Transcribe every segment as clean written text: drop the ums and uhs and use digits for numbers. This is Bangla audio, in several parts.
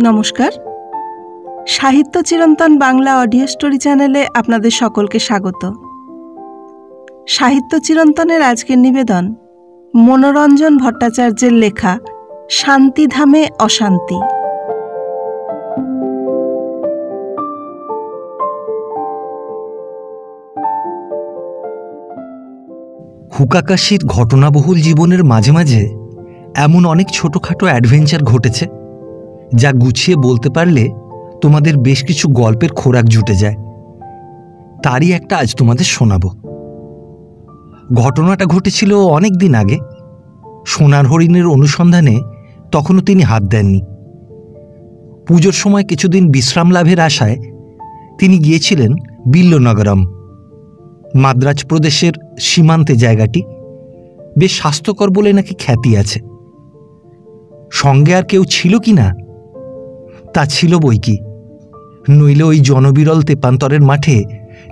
নমস্কার, সাহিত্য চিরন্তন বাংলা অডিও স্টোরি চ্যানেলে আপনাদের সকলকে স্বাগত। সাহিত্য চিরন্তনের আজকের নিবেদন মনোরঞ্জন ভট্টাচার্যের লেখা শান্তিধামে অশান্তি। হুকাকাশির ঘটনাবহুল জীবনের মাঝে মাঝে এমন অনেক ছোটোখাটো অ্যাডভেঞ্চার ঘটেছে যা গুছিয়ে বলতে পারলে তোমাদের বেশ কিছু গল্পের খোরাক জুটে যায়। তারই একটা আজ তোমাদের শোনাব। ঘটনাটা ঘটেছিল অনেক দিন আগে। সোনার হরিণের অনুসন্ধানে তখনও তিনি হাত দেননি। পুজোর সময় কিছুদিন বিশ্রাম লাভের আশায় তিনি গিয়েছিলেন বিল্লনগরম। মাদ্রাজ প্রদেশের সীমান্তে জায়গাটি, বেশ স্বাস্থ্যকর বলে নাকি খ্যাতি আছে। সঙ্গে আর কেউ ছিল কি না? তা ছিল বই কি, নইলে ওই জনবিরল তেপান্তরের মাঠে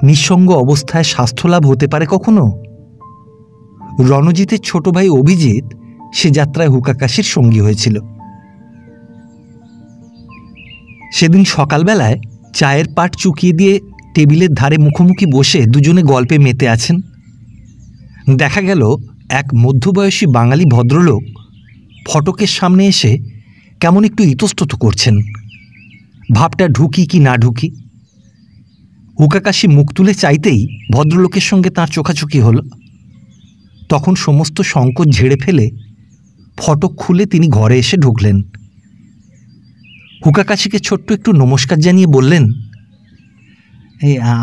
নিঃসঙ্গ অবস্থায় স্বাস্থ্যলাভ হতে পারে কখনো? রণজিতের ছোট ভাই অভিজিৎ সে যাত্রায় হুকাকাশির সঙ্গী হয়েছিল। সেদিন সকালবেলায় চায়ের পাট চুকিয়ে দিয়ে টেবিলের ধারে মুখোমুখি বসে দুজনে গল্পে মেতে আছেন। দেখা গেল এক মধ্যবয়সী বাঙালি ভদ্রলোক ফটকের সামনে এসে কেমন একটু ইতস্তত করছেন। ভাবটা ঢুকি কি না ঢুকি। হুকাকাশি মুখ তুলে চাইতেই ভদ্রলোকের সঙ্গে তাঁর চোখাচোখি হল। তখন সমস্ত সংকোচ ঝেড়ে ফেলে ফটক খুলে তিনি ঘরে এসে ঢুকলেন। হুকাকাশিকে ছোট্ট একটু নমস্কার জানিয়ে বললেন,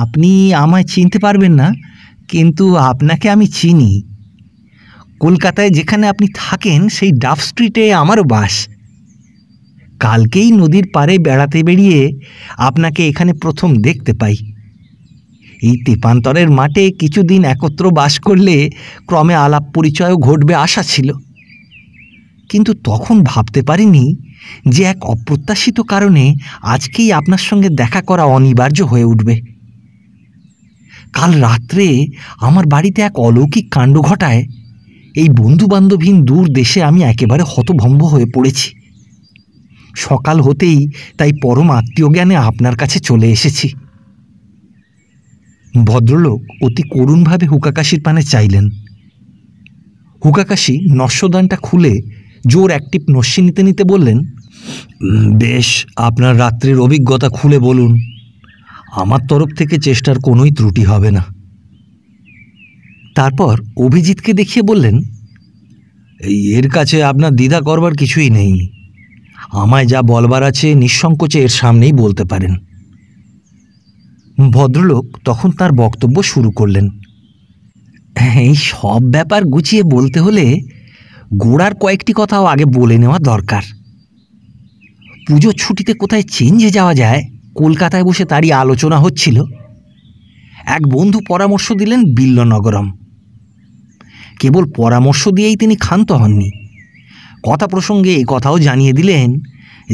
আপনি আমায় চিনতে পারবেন না, কিন্তু আপনাকে আমি চিনি। কলকাতায় যেখানে আপনি থাকেন সেই ডাফ স্ট্রিটে আমারও বাস। কালকেই নদীর পাড়ে বেড়াতে বেরিয়ে আপনাকে এখানে প্রথম দেখতে পাই। এই তেপান্তরের মাঠে কিছুদিন একত্র বাস করলে ক্রমে আলাপ পরিচয়ও ঘটবে আশা ছিল, কিন্তু তখন ভাবতে পারিনি যে এক অপ্রত্যাশিত কারণে আজকেই আপনার সঙ্গে দেখা করা অনিবার্য হয়ে উঠবে। কাল রাত্রে আমার বাড়িতে এক অলৌকিক কাণ্ড ঘটায় এই বন্ধুবান্ধবহীন দূর দেশে আমি একেবারে হতভম্ব হয়ে পড়েছি। সকাল হতেই তাই পরম আত্মীয় জ্ঞানে আপনার কাছে চলে এসেছি। ভদ্রলোক অতি করুণভাবে হুকাকাশির পানে চাইলেন। হুকাকাশি নস্যদানটা খুলে জোর একটিপ নস্যি নিতে নিতে বললেন, বেশ, আপনার রাত্রির অভিজ্ঞতা খুলে বলুন। আমার তরফ থেকে চেষ্টার কোনোই ত্রুটি হবে না। তারপর অভিজিৎকে দেখিয়ে বললেন, এর কাছে আপনার দ্বিধা করবার কিছুই নেই। আমায় যা বলবার আছে নিঃসংকোচে এর সামনেই বলতে পারেন। ভদ্রলোক তখন তার বক্তব্য শুরু করলেন। এই সব ব্যাপার গুছিয়ে বলতে হলে গোড়ার কয়েকটি কথাও আগে বলে নেওয়া দরকার। পুজোর ছুটিতে কোথায় চেঞ্জে যাওয়া যায় কলকাতায় বসে তারই আলোচনা হচ্ছিল। এক বন্ধু পরামর্শ দিলেন বিল্লনগরম। কেবল পরামর্শ দিয়েই তিনি ক্ষান্ত হননি, কথা প্রসঙ্গে এ কথাও জানিয়ে দিলেন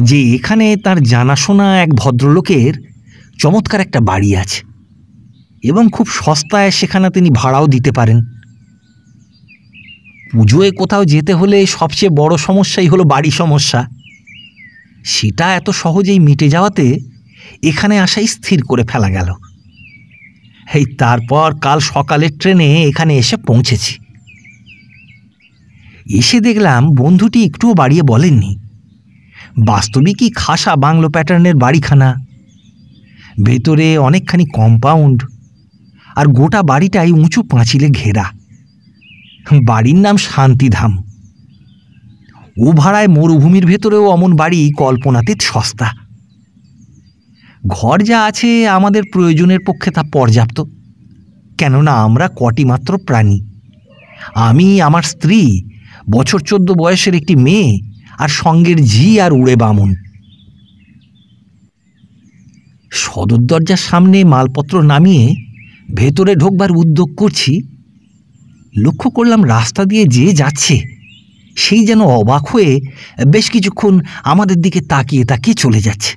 যে এখানে তার জানাশোনা এক ভদ্রলোকের চমৎকার একটা বাড়ি আছে এবং খুব সস্তায় সেখানে তিনি ভাড়াও দিতে পারেন। পুজোয় কোথাও যেতে হলে সবচেয়ে বড় সমস্যাই হলো বাড়ি সমস্যা। সেটা এত সহজেই মিটে যাওয়াতে এখানে আসাই স্থির করে ফেলা গেল। এই তারপর কাল সকালের ট্রেনে এখানে এসে পৌঁছেছি। এসে দেখলাম বন্ধুটি একটুও বাড়িয়ে বলেননি। বাস্তবিকই খাসা বাংলো প্যাটার্নের বাড়িখানা, ভেতরে অনেকখানি কম্পাউন্ড, আর গোটা বাড়িটাই উঁচু পাঁচিলে ঘেরা। বাড়ির নাম শান্তিধাম। ও ভাড়ায় মরুভূমির ভেতরেও অমন বাড়ি কল্পনাতীত সস্তা। ঘর যা আছে আমাদের প্রয়োজনের পক্ষে তা পর্যাপ্ত, কেননা আমরা কটি মাত্র প্রাণী। আমি, আমার স্ত্রী, বছর 14 বয়সের একটি মেয়ে, আর সঙ্গের ঝি আর উড়ে বামন। সদর দরজার সামনে মালপত্র নামিয়ে ভেতরে ঢোকবার উদ্যোগ করছি, লক্ষ্য করলাম রাস্তা দিয়ে যে যাচ্ছে সেই যেন অবাক হয়ে বেশ কিছুক্ষণ আমাদের দিকে তাকিয়ে তাকিয়ে চলে যাচ্ছে।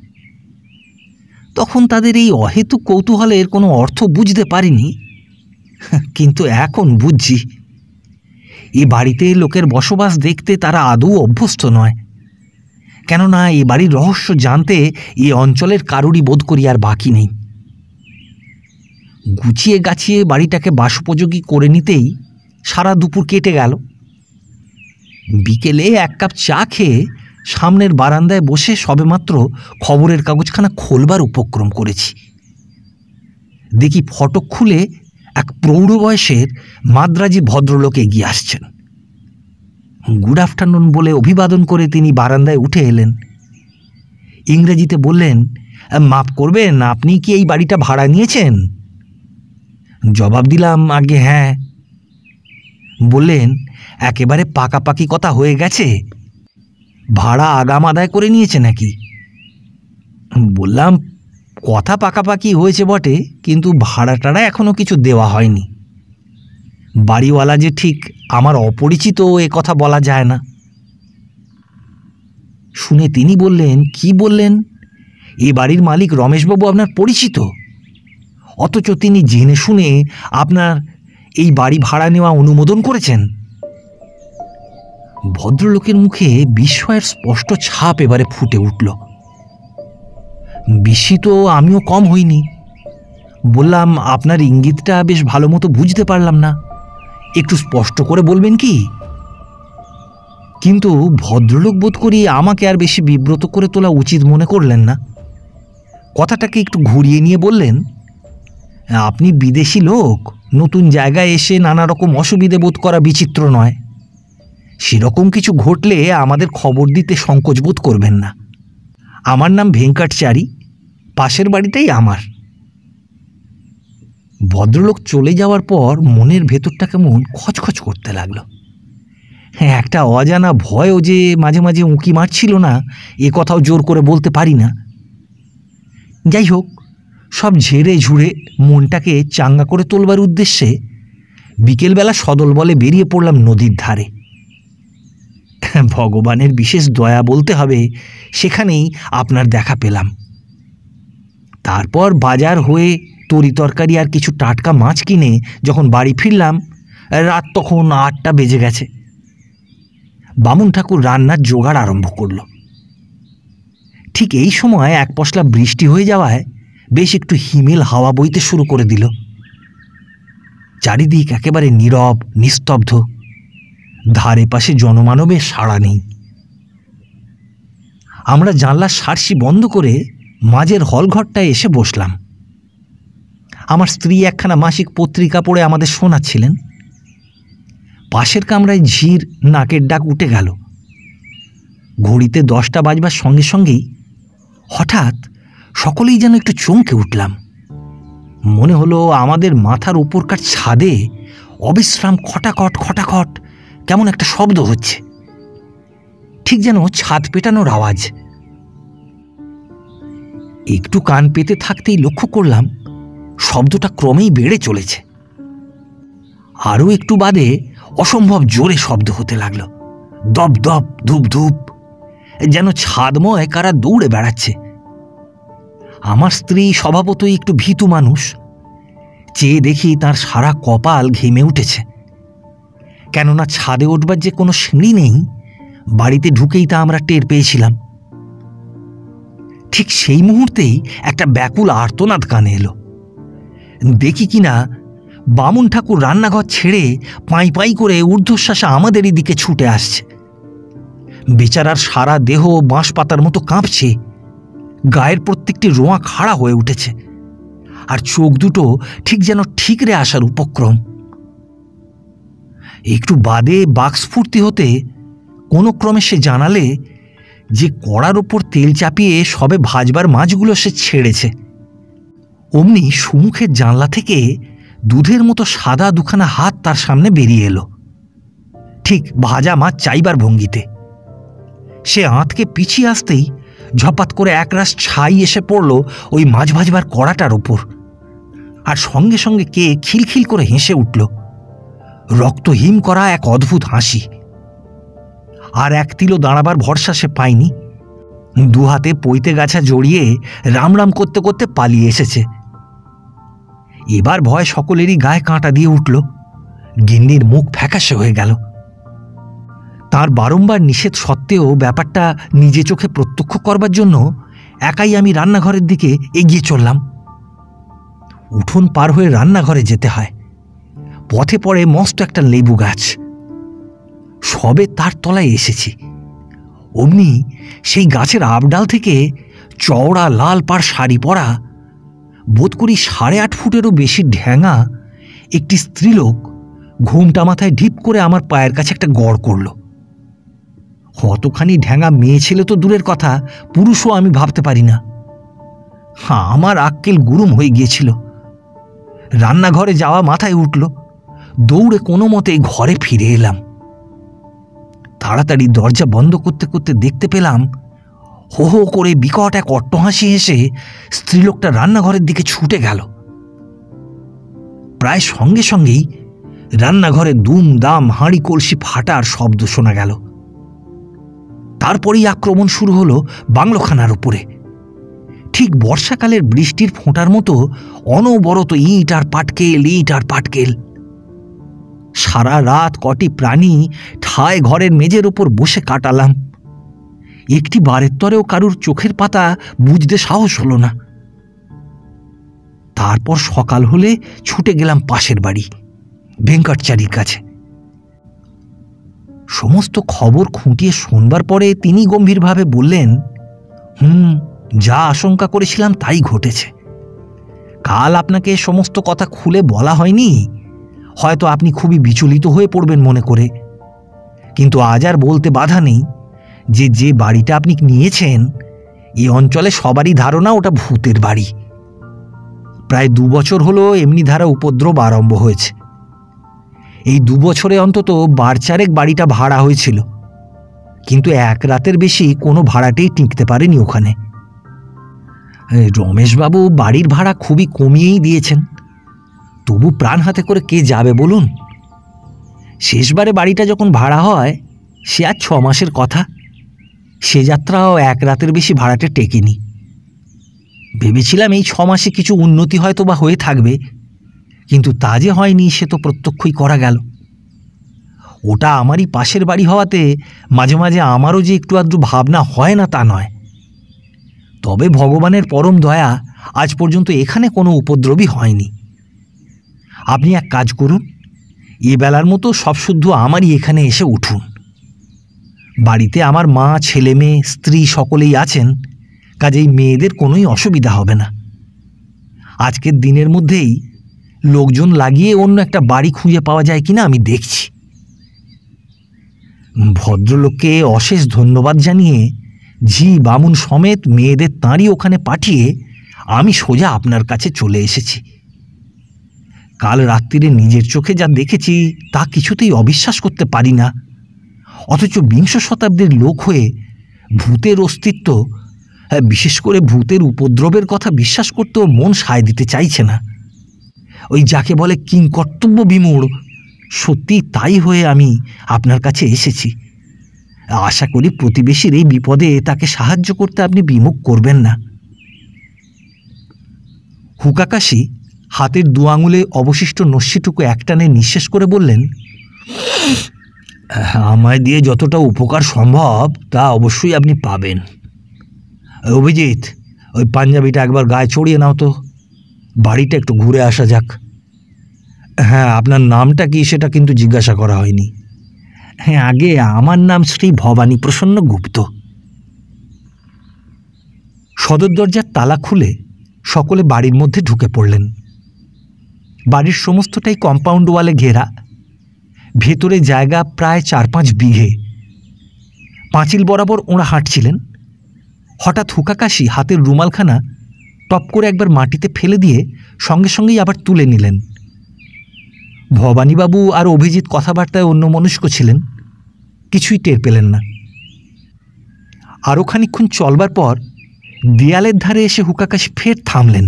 তখন তাদের এই অহেতুক কৌতূহলের কোনো অর্থ বুঝতে পারিনি, কিন্তু এখন বুঝছি। এ বাড়িতে লোকের বসবাস দেখতে তারা আদৌ অভ্যস্ত নয়, কেননা এ বাড়ির রহস্য জানতে এ অঞ্চলের কারুরই বোধ করি আর বাকি নেই। গুছিয়ে গাছিয়ে বাড়িটাকে বাসোপযোগী করে নিতেই সারা দুপুর কেটে গেল। বিকেলে এক কাপ চা খেয়ে সামনের বারান্দায় বসে সবেমাত্র খবরের কাগজখানা খোলবার উপক্রম করেছি। দেখি ফটক খুলে এক প্রৌঢ় বয়সের মাদ্রাজি ভদ্রলোক এগিয়ে আসছেন। গুড আফটারনুন বলে অভিবাদন করে তিনি বারান্দায় উঠে এলেন। ইংরেজিতে বললেন, মাফ করবেন, আপনি কি এই বাড়িটা ভাড়া নিয়েছেন? জবাব দিলাম, আগে হ্যাঁ। বললেন, একেবারে পাকাপাকি কথা হয়ে গেছে? ভাড়া আগাম আদায় করে নিয়েছে নাকি? বললাম, কথা পাকাপাকি হয়েছে বটে, কিন্তু ভাড়াটারা এখনো কিছু দেওয়া হয়নি। বাড়িওয়ালা যে ঠিক আমার অপরিচিত এ কথা বলা যায় না। শুনে তিনি বললেন, কি বললেন? এ বাড়ির মালিক রমেশবাবু আপনার পরিচিত, অথচ তিনি জেনে শুনে আপনার এই বাড়ি ভাড়া নেওয়া অনুমোদন করেছেন? ভদ্রলোকের মুখে বিস্ময়ের স্পষ্ট ছাপ এবারে ফুটে উঠল। বিস্মিত আমিও কম হইনি। বললাম, আপনার ইঙ্গিতটা বেশ ভালো মতো বুঝতে পারলাম না, একটু স্পষ্ট করে বলবেন কি? কিন্তু ভদ্রলোক বোধ করি আমাকে আর বেশি বিব্রত করে তোলা উচিত মনে করলেন না। কথাটাকে একটু ঘুরিয়ে নিয়ে বললেন, আপনি বিদেশি লোক, নতুন জায়গায় এসে নানা রকম অসুবিধে বোধ করা বিচিত্র নয়। সেরকম কিছু ঘটলে আমাদের খবর দিতে সংকোচ বোধ করবেন না। আমার নাম ভেঙ্কটচারী, পাশের বাড়িটাই আমার। ভদ্রলোক চলে যাওয়ার পর মনের ভেতরটা কেমন খচখচ করতে লাগলো। হ্যাঁ, একটা অজানা ভয়ও যে মাঝে মাঝে উঁকি মারছিল না, এ কথাও জোর করে বলতে পারি না। যাই হোক, সব ঝেড়ে ঝুড়ে মনটাকে চাঙ্গা করে তোলবার উদ্দেশ্যে বিকেলবেলা সদল বলে বেরিয়ে পড়লাম নদীর ধারে। ভগবানের বিশেষ দয়া বলতে হবে, সেখানেই আপনার দেখা পেলাম। তারপর বাজার হয়ে তরি তরকারি আর কিছু টাটকা মাছ কিনে যখন বাড়ি ফিরলাম, রাত তখন 8টা বেজে গেছে। বামুন ঠাকুর রান্নার জোগাড় আরম্ভ করল। ঠিক এই সময় এক পশলা বৃষ্টি হয়ে যাওয়ায় বেশ একটু হিমেল হাওয়া বইতে শুরু করে দিল। চারিদিক একেবারে নীরব নিস্তব্ধ, ধারে পাশে জনমানবের সাড়া নেই। আমরা জানলার সার্সি বন্ধ করে মাঝের হলঘরটায় এসে বসলাম। আমার স্ত্রী একখানা মাসিক পত্রিকা পড়ে আমাদের শোনাচ্ছিলেন। পাশের কামরায় ঝির নাকের ডাক উঠে গেল। ঘড়িতে 10টা বাজবার সঙ্গে সঙ্গেই হঠাৎ সকলেই যেন একটু চমকে উঠলাম। মনে হলো আমাদের মাথার উপরকার ছাদে অবিশ্রাম খটাখট খটাখট কেমন একটা শব্দ হচ্ছে, ঠিক যেন ছাদ পেটানোর আওয়াজ। একটু কান পেতে থাকতেই লক্ষ্য করলাম শব্দটা ক্রমেই বেড়ে চলেছে। আরও একটু বাদে অসম্ভব জোরে শব্দ হতে লাগলো, দপ দপ ধূপ ধূপ, যেন ছাদময় কারা দৌড়ে বেড়াচ্ছে। আমার স্ত্রী স্বভাবতই একটু ভীতু মানুষ, চেয়ে দেখি তার সারা কপাল ঘেমে উঠেছে। কেননা ছাদে উঠবার যে কোনো সিঁড়ি নেই, বাড়িতে ঢুকেই তা আমরা টের পেয়েছিলাম। ঠিক সেই মুহূর্তেই একটা ব্যাকুল আর্তনাদ কানে এলো। দেখি কিনা বামুন ঠাকুর রান্নাঘর ছেড়ে পাই পাই করে ঊর্ধ্বশ্বাসে আমাদেরই দিকে ছুটে আসছে। বেচারার সারা দেহ বাঁশ পাতার মতো কাঁপছে, গায়ের প্রত্যেকটি রোঁয়া খাড়া হয়ে উঠেছে, আর চোখ দুটো ঠিক যেন ঠিকরে আসার উপক্রম। একটু বাদে বাকস্ফূর্তি হতে কোনো ক্রমে সে জানালে যে কড়ার ওপর তেল চাপিয়ে সবে ভাজবার মাছগুলো সে ছেড়েছে। অমনি সুমুখের জানলা থেকে দুধের মতো সাদা দুখানা হাত তার সামনে বেরিয়ে এলো, ঠিক ভাজা মাছ চাইবার ভঙ্গিতে। সে আঁতকে পিছিয়ে আসতেই ঝপাত করে একরাশ ছাই এসে পড়ল ওই মাছ ভাজবার কড়াটার ওপর, আর সঙ্গে সঙ্গে কে খিলখিল করে হেসে উঠল, রক্তহিম করা এক অদ্ভুত হাসি। আর এক তিলও দাঁড়াবার ভরসা সে পায়নি। দুহাতে পৈতে গাছা জড়িয়ে রাম রাম করতে করতে পালিয়ে এসেছে। এবার ভয় সকলেরই গায়ে কাঁটা দিয়ে উঠল, গিন্নির মুখ ফ্যাকাশে হয়ে গেল। তার বারংবার নিষেধ সত্ত্বেও ব্যাপারটা নিজে চোখে প্রত্যক্ষ করবার জন্য একাই আমি রান্নাঘরের দিকে এগিয়ে চললাম। উঠোন পার হয়ে রান্নাঘরে যেতে হয়। পথে পড়ে মস্ত একটা লেবু গাছ। সবে তার তলায় এসেছি, অমনি সেই গাছের আবডাল থেকে চওড়া লাল পাড় শাড়ি পরা, বোধ করি 8.5 ফুটেরও বেশি ঢ্যাঙা একটি স্ত্রীলোক ঘুমটা মাথায় ঢিপ করে আমার পায়ের কাছে একটা গড় করল। কতখানি ঢ্যাঙা মেয়ে ছেলে তো দূরের কথা, পুরুষও আমি ভাবতে পারি না। আমার আক্কেল গুরুম হয়ে গিয়েছিল। রান্নাঘরে যাওয়া মাথায় উঠল। দৌড়ে কোনো মতে ঘরে ফিরে এলাম। তাড়াতাড়ি দরজা বন্ধ করতে করতে দেখতে পেলাম হো হো করে বিকট এক অট্টহাসি হেসে স্ত্রীলোকটা রান্নাঘরের দিকে ছুটে গেল। প্রায় সঙ্গে সঙ্গেই রান্নাঘরে দুম দাম হাঁড়ি কলসি ফাটার শব্দ শোনা গেল। তারপরেই আক্রমণ শুরু হলো বাংলোখানার উপরে। ঠিক বর্ষাকালের বৃষ্টির ফোঁটার মতো অনবরত ইট আর পাটকেল, ইট আর পাটকেল। সারা রাত কটি প্রাণী ঠায় ঘরের মেঝের ওপর বসে কাটালাম। একটি বারের তরেও কারুর চোখের পাতা বুঝতে সাহস হলো না। তারপর সকাল হলে ছুটে গেলাম পাশের বাড়ি ভেঙ্কটচারীর কাছে। সমস্ত খবর খুঁটিয়ে শোনবার পরে তিনি গম্ভীরভাবে বললেন, যা আশঙ্কা করেছিলাম তাই ঘটেছে। কাল আপনাকে সমস্ত কথা খুলে বলা হয়নি, হয়তো আপনি খুবই বিচলিত হয়ে পড়বেন মনে করে। কিন্তু আজ আর বলতে বাধা নেই যে যে বাড়িটা আপনি নিয়েছেন এই অঞ্চলে সবারই ধারণা ওটা ভূতের বাড়ি। প্রায় 2 বছর হলো এমনি ধারা উপদ্রব আরম্ভ হয়েছে। এই 2 বছরে অন্তত 4 বাড়িটা ভাড়া হয়েছিল, কিন্তু 1 রাতের বেশি কোনো ভাড়াটেই টিকতে পারেনি ওখানে। রমেশবাবু বাড়ির ভাড়া খুবই কমিয়েই দিয়েছেন, তবু প্রাণ হাতে করে কে যাবে বলুন? শেষবারে বাড়িটা যখন ভাড়া হয় সে আর 6 মাসের কথা। সে যাত্রাও 1 রাতের বেশি ভাড়াটে টেকেনি। ভেবেছিলাম এই 6 মাসে কিছু উন্নতি হয়তো বা হয়ে থাকবে, কিন্তু তা যে হয়নি সে তো প্রত্যক্ষই করা গেল। ওটা আমারই পাশের বাড়ি হওয়াতে মাঝে মাঝে আমারও যে একটু আধটু ভাবনা হয় না তা নয়। তবে ভগবানের পরম দয়া, আজ পর্যন্ত এখানে কোনো উপদ্রবই হয়নি। আপনি এক কাজ করুন, এ বেলার মতো সব শুদ্ধ আমারই এখানে এসে উঠুন। বাড়িতে আমার মা, ছেলে মেয়ে, স্ত্রী সকলেই আছেন, কাজেই মেয়েদের কোনোই অসুবিধা হবে না। আজকের দিনের মধ্যেই লোকজন লাগিয়ে অন্য একটা বাড়ি খুঁজে পাওয়া যায় কিনা আমি দেখছি। ভদ্রলোককে অশেষ ধন্যবাদ জানিয়ে ঝি বামুন সমেত মেয়েদের তাঁরই ওখানে পাঠিয়ে আমি সোজা আপনার কাছে চলে এসেছি। কাল রাত্রিরে নিজের চোখে যা দেখেছি তা কিছুতেই অবিশ্বাস করতে পারি না। অথচ 20 শতাব্দীর লোক হয়ে ভূতের অস্তিত্ব, বিশেষ করে ভূতের উপদ্রবের কথা বিশ্বাস করতেও মন সায় দিতে চাইছে না। ওই যাকে বলে কিংকর্তব্য বিমূঢ়, সত্যি তাই হয়ে আমি আপনার কাছে এসেছি। আশা করি প্রতিবেশীর এই বিপদে তাকে সাহায্য করতে আপনি বিমুখ করবেন না। হুকাকাশি হাতের 2 আঙুলে অবশিষ্ট নস্যিটুকু একটানে নিঃশেষ করে বললেন, আমায় দিয়ে যতটা উপকার সম্ভব তা অবশ্যই আপনি পাবেন। অভিজিৎ, ওই পাঞ্জাবিটা একবার গায়ে চড়িয়ে নাও তো, বাড়িটা একটু ঘুরে আসা যাক। হ্যাঁ, আপনার নামটা কি সেটা কিন্তু জিজ্ঞাসা করা হয়নি। হ্যাঁ, আগে আমার নাম শ্রী ভবানী প্রসন্ন গুপ্ত। সদর দরজার তালা খুলে সকলে বাড়ির মধ্যে ঢুকে পড়লেন। বাড়ির সমস্তটাই কম্পাউন্ড ওয়ালে ঘেরা। ভেতরে জায়গা প্রায় 4-5 বিঘে। পাঁচিল বরাবর ওঁরা হাঁটছিলেন। হঠাৎ হুকাকাশি হাতের রুমালখানা টপ করে একবার মাটিতে ফেলে দিয়ে সঙ্গে সঙ্গেই আবার তুলে নিলেন। ভবানীবাবু আর অভিজিৎ কথাবার্তায় অন্যমনস্ক ছিলেন, কিছুই টের পেলেন না। আরও খানিকক্ষণ চলবার পর দেয়ালের ধারে এসে হুকাকাশি ফের থামলেন।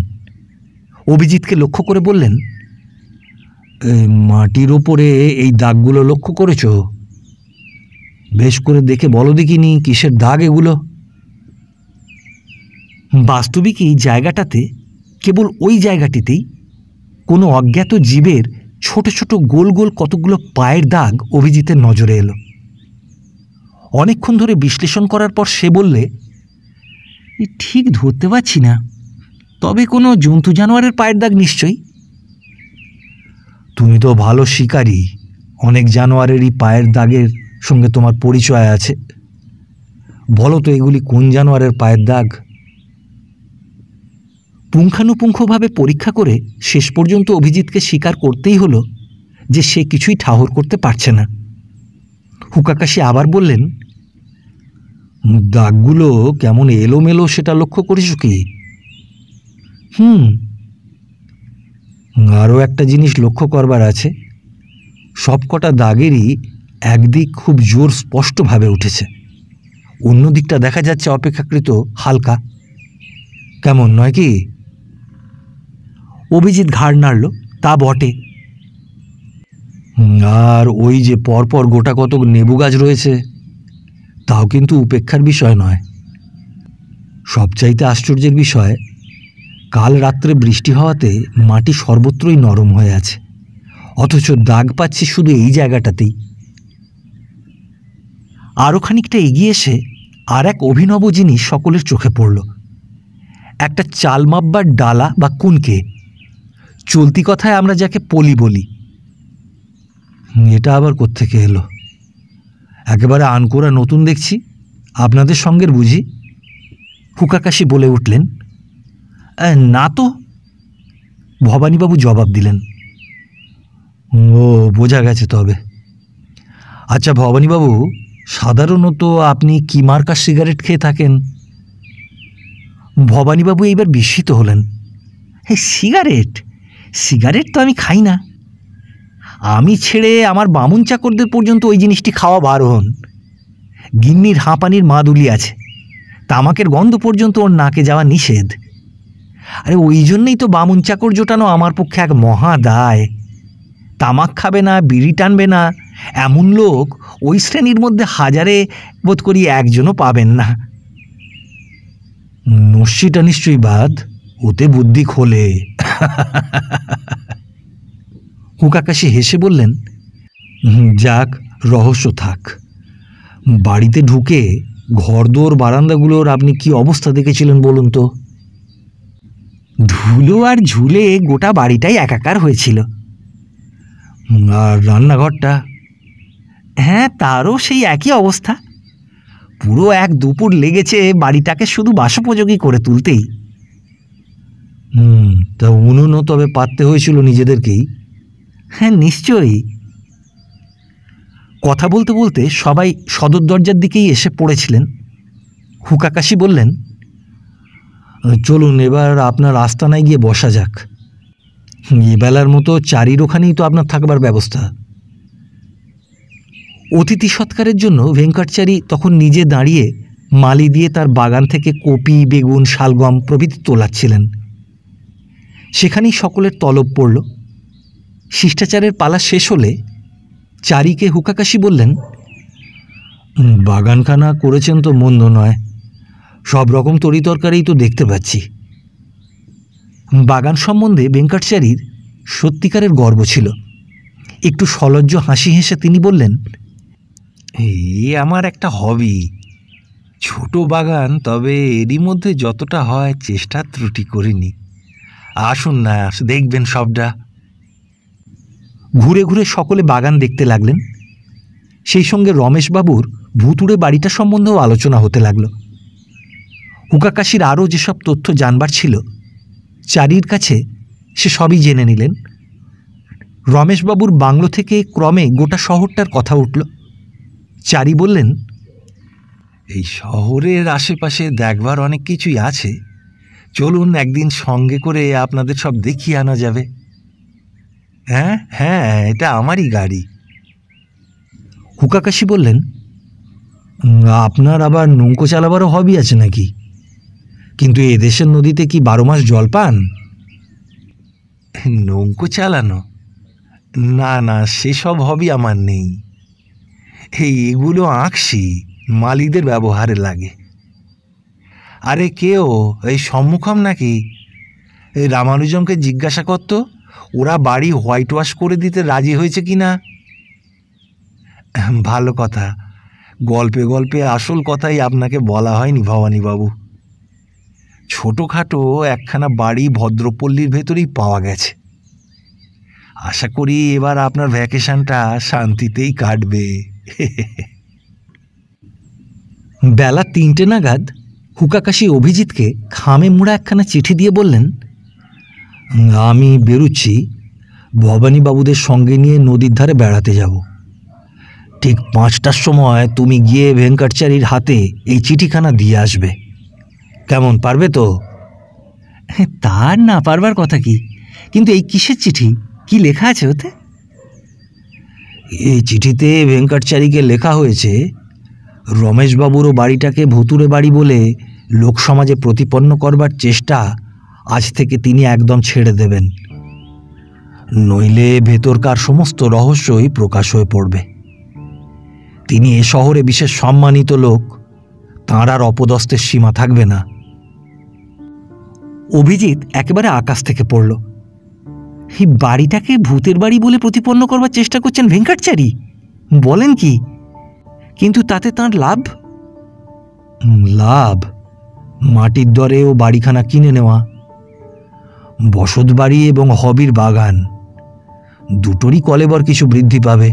অভিজিৎকে লক্ষ্য করে বললেন, মাটির ওপরে এই দাগগুলো লক্ষ্য করেছ? বেশ করে দেখে বলো দেখিনি কিসের দাগ এগুলো। বাস্তবিকই জায়গাটাতে, কেবল ওই জায়গাটিতেই কোনো অজ্ঞাত জীবের ছোট ছোট গোল গোল কতগুলো পায়ের দাগ অভিজিতের নজরে এলো। অনেকক্ষণ ধরে বিশ্লেষণ করার পর সে বললে, ঠিক ধরতে পারছি না, তবে কোনো জন্তু জানোয়ারের পায়ের দাগ নিশ্চয়ই। তুমি তো ভালো শিকারী, অনেক জানোয়ারেরই পায়ের দাগের সঙ্গে তোমার পরিচয় আছে। বলো তো এগুলি কোন জানোয়ারের পায়ের দাগ? পুঙ্খানুপুঙ্খভাবে পরীক্ষা করে শেষ পর্যন্ত অভিজিৎকে স্বীকার করতেই হলো যে সে কিছুই ঠাহর করতে পারছে না। হুকাকাশি আবার বললেন, দাগগুলো কেমন এলোমেলো সেটা লক্ষ্য করেছ কি? আরও একটা জিনিস লক্ষ্য করবার আছে, সবকটা দাগেরই একদিক খুব জোর স্পষ্টভাবে উঠেছে, অন্য দিকটা দেখা যাচ্ছে অপেক্ষাকৃত হালকা। কেমন নয় কি? অভিজিৎ ঘাড় নাড়ল, তা বটে। আর ওই যে পরপর গোটা কতক নেবু গাছ রয়েছে, তাও কিন্তু উপেক্ষার বিষয় নয়। সবচাইতে আশ্চর্যের বিষয়, কাল রাত্রে বৃষ্টি হওয়াতে মাটি সর্বত্রই নরম হয়ে আছে, অথচ দাগ পাচ্ছি শুধু এই জায়গাটাতেই। আরও খানিকটা এগিয়ে এসে আর এক অভিনব জিনিস সকলের চোখে পড়ল, একটা চাল মাপবার ডালা বা কুনকে, চলতি কথায় আমরা যাকে পলি বলি। এটা আবার কোত্থেকে এলো? একেবারে আনকোরা নতুন দেখছি, আপনাদের সঙ্গের বুঝি? হুকাকাশি বলে উঠলেন। না তো, ভবানীবাবু জবাব দিলেন। ও, বোঝা গেছে তবে। আচ্ছা ভবানীবাবু, সাধারণত আপনি কি মার্কার সিগারেট খেয়ে থাকেন? ভবানীবাবু এইবার বিস্মিত হলেন। সিগারেট সিগারেট তো আমি খাই না। আমি ছেড়ে আমার বামুন চাকরদের পর্যন্ত ওই জিনিসটি খাওয়া বারণ। গিন্নির হাঁপানির মাদুলি আছে, তামাকের গন্ধ পর্যন্ত ওর নাকে যাওয়া নিষেধ। আরে ওই জন্যেই তো বামুন চাকর জোটানো আমার পক্ষে এক মহা দায়। তামাক খাবে না, বিড়ি টানবে না, এমন লোক ওই শ্রেণীর মধ্যে হাজারে বোধ করি একজনও পাবেন না। নস্যিটা নিশ্চয়ই বাদ, ওতে বুদ্ধি খোলে। হুকাকাশি হেসে বললেন, যাক, রহস্য থাক। বাড়িতে ঢুকে ঘরদোর বারান্দাগুলোর আপনি কি অবস্থা দেখেছিলেন বলুন তো? ধুলো আর ঝুলে গোটা বাড়িটাই একাকার হয়েছিল। আর রান্নাঘরটা? হ্যাঁ, তারও সেই একই অবস্থা। পুরো এক দুপুর লেগেছে বাড়িটাকে শুধু বাসোপযোগী করে তুলতেই। তা উনুনও তবে পাততে হয়েছিল নিজেদেরকেই? হ্যাঁ, নিশ্চয়ই। কথা বলতে বলতে সবাই সদর দরজার দিকেই এসে পড়েছিলেন। হুকাকাশি বললেন, চলুন এবার আপনার আস্তানায় গিয়ে বসা যাক। এবেলার মতো চারির ওখানেই তো আপনার থাকবার ব্যবস্থা। অতিথি সৎকারের জন্য ভেঙ্কটচারী তখন নিজে দাঁড়িয়ে মালি দিয়ে তার বাগান থেকে কপি, বেগুন, শালগম প্রভৃতি তোলাচ্ছিলেন। সেখানেই সকলের তলব পড়ল। শিষ্টাচারের পালা শেষ হলে চারিকে হুকাকাশি বললেন, বাগানখানা করেছেন তো মন্দ নয়, সব রকম তরিতরকারি তো দেখতে পাচ্ছি। বাগান সম্বন্ধে ভেঙ্কটচারীর সত্যিকারের গর্ব ছিল। একটু সলজ্জ হাসি হেসে তিনি বললেন, এই আমার একটা হবি, ছোট বাগান, তবে এরই মধ্যে যতটা হয় চেষ্টা ত্রুটি করিনি। আসুন না, দেখবেন সবটা। ঘুরে ঘুরে সকলে বাগান দেখতে লাগলেন। সেই সঙ্গে রমেশবাবুর ভুতুড়ে বাড়িটা সম্বন্ধেও আলোচনা হতে লাগল। হুকাকাশির আরও যেসব তথ্য জানবার ছিল চারির কাছে সে সবই জেনে নিলেন। রমেশবাবুর বাংলো থেকে ক্রমে গোটা শহরটার কথা উঠল। চারি বললেন, এই শহরের আশেপাশে দেখবার অনেক কিছুই আছে, চলুন একদিন সঙ্গে করে আপনাদের সব দেখিয়ে আনা যাবে। হ্যাঁ হ্যাঁ, এটা আমারই গাড়ি। হুকাকাশি বললেন, আপনার আবার নৌকো চালাবারও হবি আছে নাকি? কিন্তু এদেশের নদীতে কি 12 মাস জল পান? নৌকো চালানো? না না, সেসব হবি আমার নেই। এগুলো আঁকছি, মালিদের ব্যবহারে লাগে। আরে কেউ এই সম্মুখম নাকি? এই রামানুজমকে জিজ্ঞাসা করত, ওরা বাড়ি হোয়াইট ওয়াশ করে দিতে রাজি হয়েছে কিনা। ভালো কথা, গল্পে গল্পে আসল কথাই আপনাকে বলা হয়নি ভবানীবাবু। ছোটোখাটো একখানা বাড়ি ভদ্রপল্লীর ভেতরেই পাওয়া গেছে। আশা করি এবার আপনার ভ্যাকেশনটা শান্তিতেই কাটবে। বেলা 3টে নাগাদ হুকাকাশি অভিজিৎকে খামে মুড়া একখানা চিঠি দিয়ে বললেন, আমি বেরুচ্ছি, ভবানীবাবুদের সঙ্গে নিয়ে নদীর ধারে বেড়াতে যাব। ঠিক 5টার সময় তুমি গিয়ে ভেঙ্কটচারীর হাতে এই চিঠিখানা দিয়ে আসবে। কেমন, পারবে তো? তার না পারবার কথা কি, কিন্তু এই কিসের চিঠি, কি লেখা আছে ওতে? এই চিঠিতে ভেঙ্কটচারীকে লেখা হয়েছে রমেশবাবুরও বাড়িটাকে ভুতুরে বাড়ি বলে লোকসমাজে প্রতিপন্ন করবার চেষ্টা আজ থেকে তিনি একদম ছেড়ে দেবেন, নইলে ভেতরকার সমস্ত রহস্যই প্রকাশ হয়ে পড়বে। তিনি এ শহরে বিশেষ সম্মানিত লোক, তাঁর আর অপদস্থের সীমা থাকবে না। অভিজিৎ একেবারে আকাশ থেকে পড়ল। এই বাড়িটাকে ভূতের বাড়ি বলে প্রতিপন্ন করবার চেষ্টা করছেন ভেঙ্কটচারী? বলেন কি? কিন্তু তাতে তাঁর লাভ? লাভ? মাটির দরে ও বাড়িখানা কিনে নেওয়া, বসত বাড়ি এবং হবির বাগান দুটোরই কলেবর কিছু বৃদ্ধি পাবে,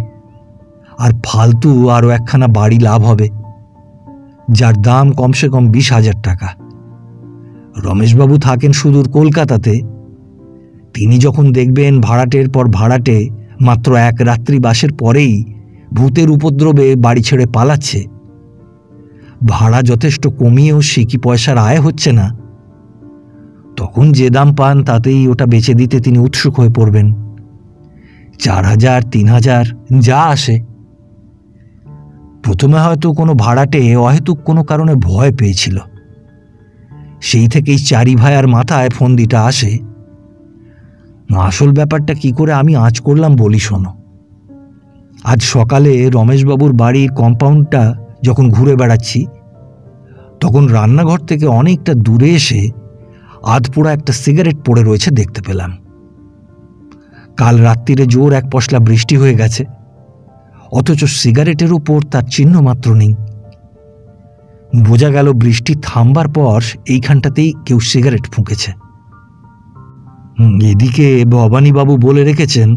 আর ফালতু আরও একখানা বাড়ি লাভ হবে, যার দাম কমসে কম 20,000 টাকা। রমেশবাবু থাকেন সুদূর কলকাতাতে। তিনি যখন দেখবেন ভাড়াটের পর ভাড়াটে মাত্র 1 রাত্রি বাসের পরেই ভূতের উপদ্রবে বাড়ি ছেড়ে পালাচ্ছে, ভাড়া যথেষ্ট কমিয়েও সিকি পয়সার আয় হচ্ছে না, তখন যে দাম পান তাতেই ওটা বেচে দিতে তিনি উৎসুক হয়ে পড়বেন। 4,000, 3,000 যা আসে। প্রথমে হয়তো কোনো ভাড়াটে অহেতুক কোনো কারণে ভয় পেয়েছিল, সেই থেকেই চারি ভাইয়ার মাথায় ফন্দিটা আসে। আসল ব্যাপারটা কি করে আমি আঁচ করলাম বলি শোনো। আজ সকালে রমেশবাবুর বাড়ির কম্পাউন্ডটা যখন ঘুরে বেড়াচ্ছি, তখন রান্নাঘর থেকে অনেকটা দূরে এসে আধপোড়া একটা সিগারেট পড়ে রয়েছে দেখতে পেলাম। কাল রাত্রিরে জোর এক পশলা বৃষ্টি হয়ে গেছে, অথচ সিগারেটের উপর তার চিহ্ন মাত্র নেই। বোঝা গেল বৃষ্টি থামবার পর এইখানটাতেই কেউ সিগারেট ফুঁকেছে। এদিকে ভবানীবাবু বলে রেখেছেন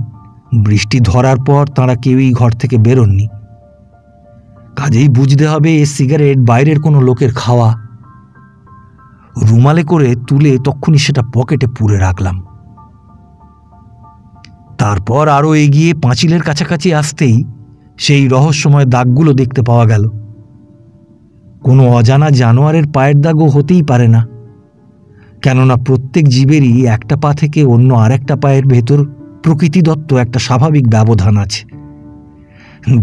বৃষ্টি ধরার পর তাঁরা কেউই ঘর থেকে বেরোননি, কাজেই বুঝতে হবে এ সিগারেট বাইরের কোনো লোকের খাওয়া। রুমালে করে তুলে তক্ষুনি সেটা পকেটে পুরে রাখলাম। তারপর আরও এগিয়ে পাঁচিলের কাছাকাছি আসতেই সেই রহস্যময় দাগগুলো দেখতে পাওয়া গেল। কোনো অজানা জানোয়ারের পায়ের দাগও হতেই পারে না, কেননা প্রত্যেক জীবেরই একটা পা থেকে অন্য আরেকটা পায়ের ভেতর প্রকৃতিদত্ত একটা স্বাভাবিক ব্যবধান আছে,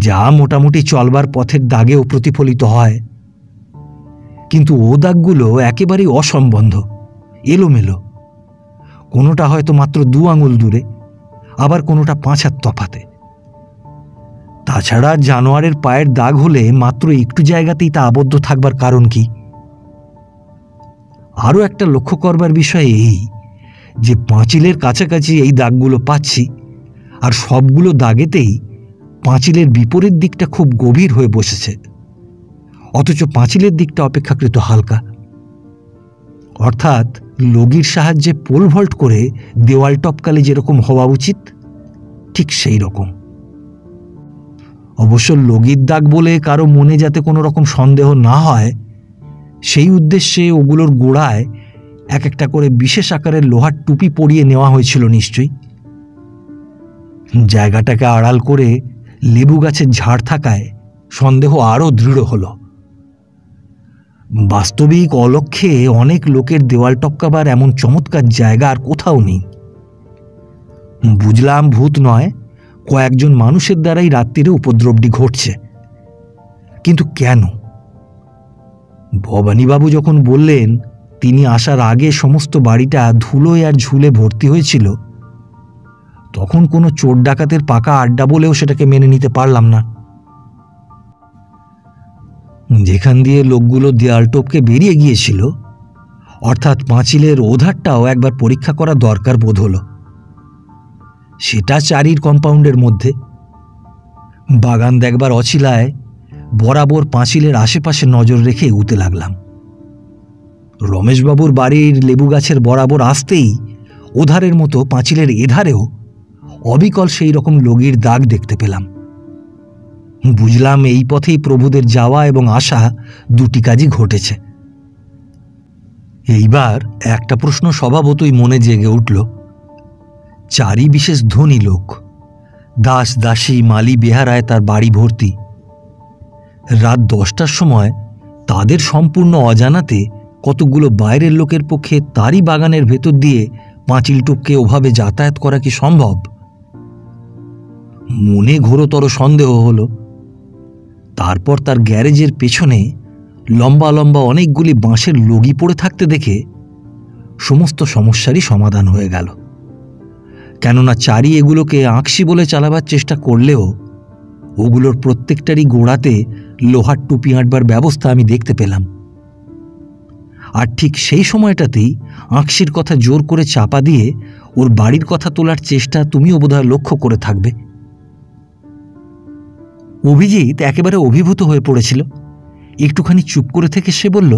যা মোটামুটি চলবার পথের দাগেও প্রতিফলিত হয়। কিন্তু ও দাগগুলো একেবারেই অসম্বন্ধ, এলোমেলো। কোনোটা হয়তো মাত্র 2 আঙুল দূরে, আবার কোনোটা 5 হাত তফাতে। তাছাড়া জানোয়ারের পায়ের দাগ হলে মাত্র একটু জায়গাতেই তা আবদ্ধ থাকবার কারণ কি? আরও একটা লক্ষ্য করবার বিষয় এই যে পাঁচিলের কাছাকাছি এই দাগগুলো পাচ্ছি, আর সবগুলো দাগেতেই পাঁচিলের বিপরীত দিকটা খুব গভীর হয়ে বসেছে, অথচ পাঁচিলের দিকটা অপেক্ষাকৃত হালকা। অর্থাৎ লগির সাহায্যে পোল ভল্ট করে দেওয়াল টপকালে যেরকম হওয়া উচিত ঠিক সেই রকম। অবশ্য লগির দাগ বলে কারো মনে যাতে কোনো রকম সন্দেহ না হয়, সেই উদ্দেশ্যে ওগুলোর গোড়ায় এক একটা করে বিশেষ আকারের লোহার টুপি পরিয়ে নেওয়া হয়েছিল নিশ্চয়ই। জায়গাটাকে আড়াল করে লেবু গাছের ঝাড় থাকায় সন্দেহ আরও দৃঢ় হল। বাস্তবিক অলক্ষ্যে অনেক লোকের দেওয়াল টপকাবার এমন চমৎকার জায়গা আর কোথাও নেই। বুঝলাম ভূত নয়, কয়েকজন মানুষের দ্বারাই রাত্রিরে উপদ্রবটি ঘটছে। কিন্তু কেন? ভবানীবাবু যখন বললেন তিনি আসার আগে সমস্ত বাড়িটা ধুলোয় আর ঝুলে ভর্তি হয়েছিল, তখন কোনো চোর ডাকাতের পাকা আড্ডা বলেও সেটাকে মেনে নিতে পারলাম না। যেখান দিয়ে লোকগুলো দেয়াল টপকে বেরিয়ে গিয়েছিল, অর্থাৎ পাঁচিলের ওধারটাও একবার পরীক্ষা করা দরকার বোধ হলো। সেটা চারির কম্পাউন্ডের মধ্যে। বাগান দেখবার অছিলায় বরাবর পাঁচিলের আশেপাশে নজর রেখে এগুতে লাগলাম। রমেশবাবুর বাড়ির লেবু গাছের বরাবর আসতেই ওধারের মতো পাঁচিলের এধারেও অবিকল সেই রকম লগির দাগ দেখতে পেলাম। বুঝলাম এই পথেই প্রভুদের যাওয়া এবং আসা দুটি কাজই ঘটেছে। এইবার একটা প্রশ্ন স্বভাবতই মনে জেগে উঠল। চারি বিশেষ ধনী লোক, দাস দাসী মালি বেহারায় তার বাড়ি ভর্তি। রাত 10টার সময় তাদের সম্পূর্ণ অজানাতে কতগুলো বাইরের লোকের পক্ষে তারই বাগানের ভেতর দিয়ে পাঁচিল টপকে ওভাবে যাতায়াত করা কি সম্ভব? মনে ঘোরতর সন্দেহ হলো। তারপর তার গ্যারেজের পেছনে লম্বা লম্বা অনেকগুলি বাঁশের লগি পড়ে থাকতে দেখে সমস্ত সমস্যারই সমাধান হয়ে গেল। কেননা চারি এগুলোকে আঁকশি বলে চালাবার চেষ্টা করলেও ওগুলোর প্রত্যেকটারই গোড়াতে লোহার টুপি আঁটবার ব্যবস্থা আমি দেখতে পেলাম। আর ঠিক সেই সময়টাতেই আঁকশির কথা জোর করে চাপা দিয়ে ওর বাড়ির কথা তোলার চেষ্টা তুমিও বোধহয় লক্ষ্য করে থাকবে। অভিজিৎ একেবারে অভিভূত হয়ে পড়েছিল। একটুখানি চুপ করে থেকে সে বলল,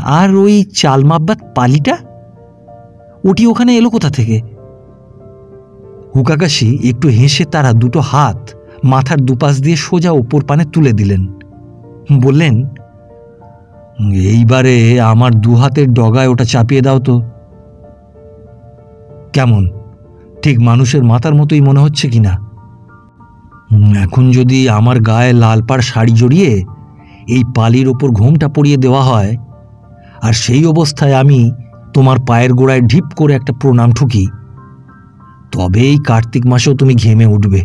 আর ওই চালমাব্বাত পালিটা, ওটি ওখানে এলো কোথা থেকে? হুকাকাশি একটু হেসে তারা দুটো হাত মাথার দুপাশ দিয়ে সোজা ওপর পানে তুলে দিলেন। বললেন, এইবারে আমার দু হাতের ডগায় ওটা চাপিয়ে দাও তো। কেমন, ঠিক মানুষের মাথার মতোই মনে হচ্ছে কিনা? এখন যদি আমার গায়ে লাল পাড় শাড়ি জড়িয়ে এই পালির ওপর ঘোমটা পরিয়ে দেওয়া হয়, আর সেই অবস্থায় আমি তোমার পায়ের গোড়ায় ঢিপ করে একটা প্রণাম ঠুকি, তবে এই কার্তিক মাসেও তুমি ঘেমে উঠবে।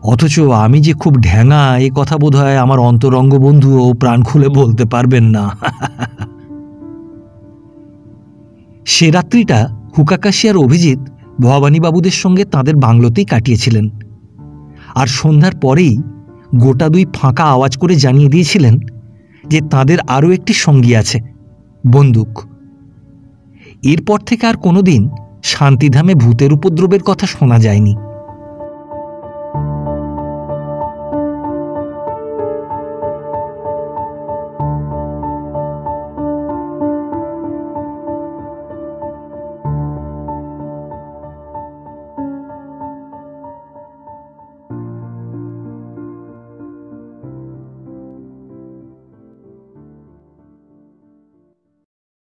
অথচ আমি যে খুব ঢ্যাঙা এ কথা বোধহয় আমার অন্তরঙ্গ বন্ধুও প্রাণ খুলে বলতে পারবেন না। সে রাত্রিটা হুকাকাশি আর অভিজিৎ ভবানীবাবুদের সঙ্গে তাদের বাংলোতেই কাটিয়েছিলেন। আর সন্ধ্যার পরেই গোটা দুই ফাঁকা আওয়াজ করে জানিয়ে দিয়েছিলেন যে তাদের আরও একটি সঙ্গী আছে, বন্দুক। এরপর থেকে আর কোনোদিন শান্তিধামে ভূতের উপদ্রবের কথা শোনা যায়নি।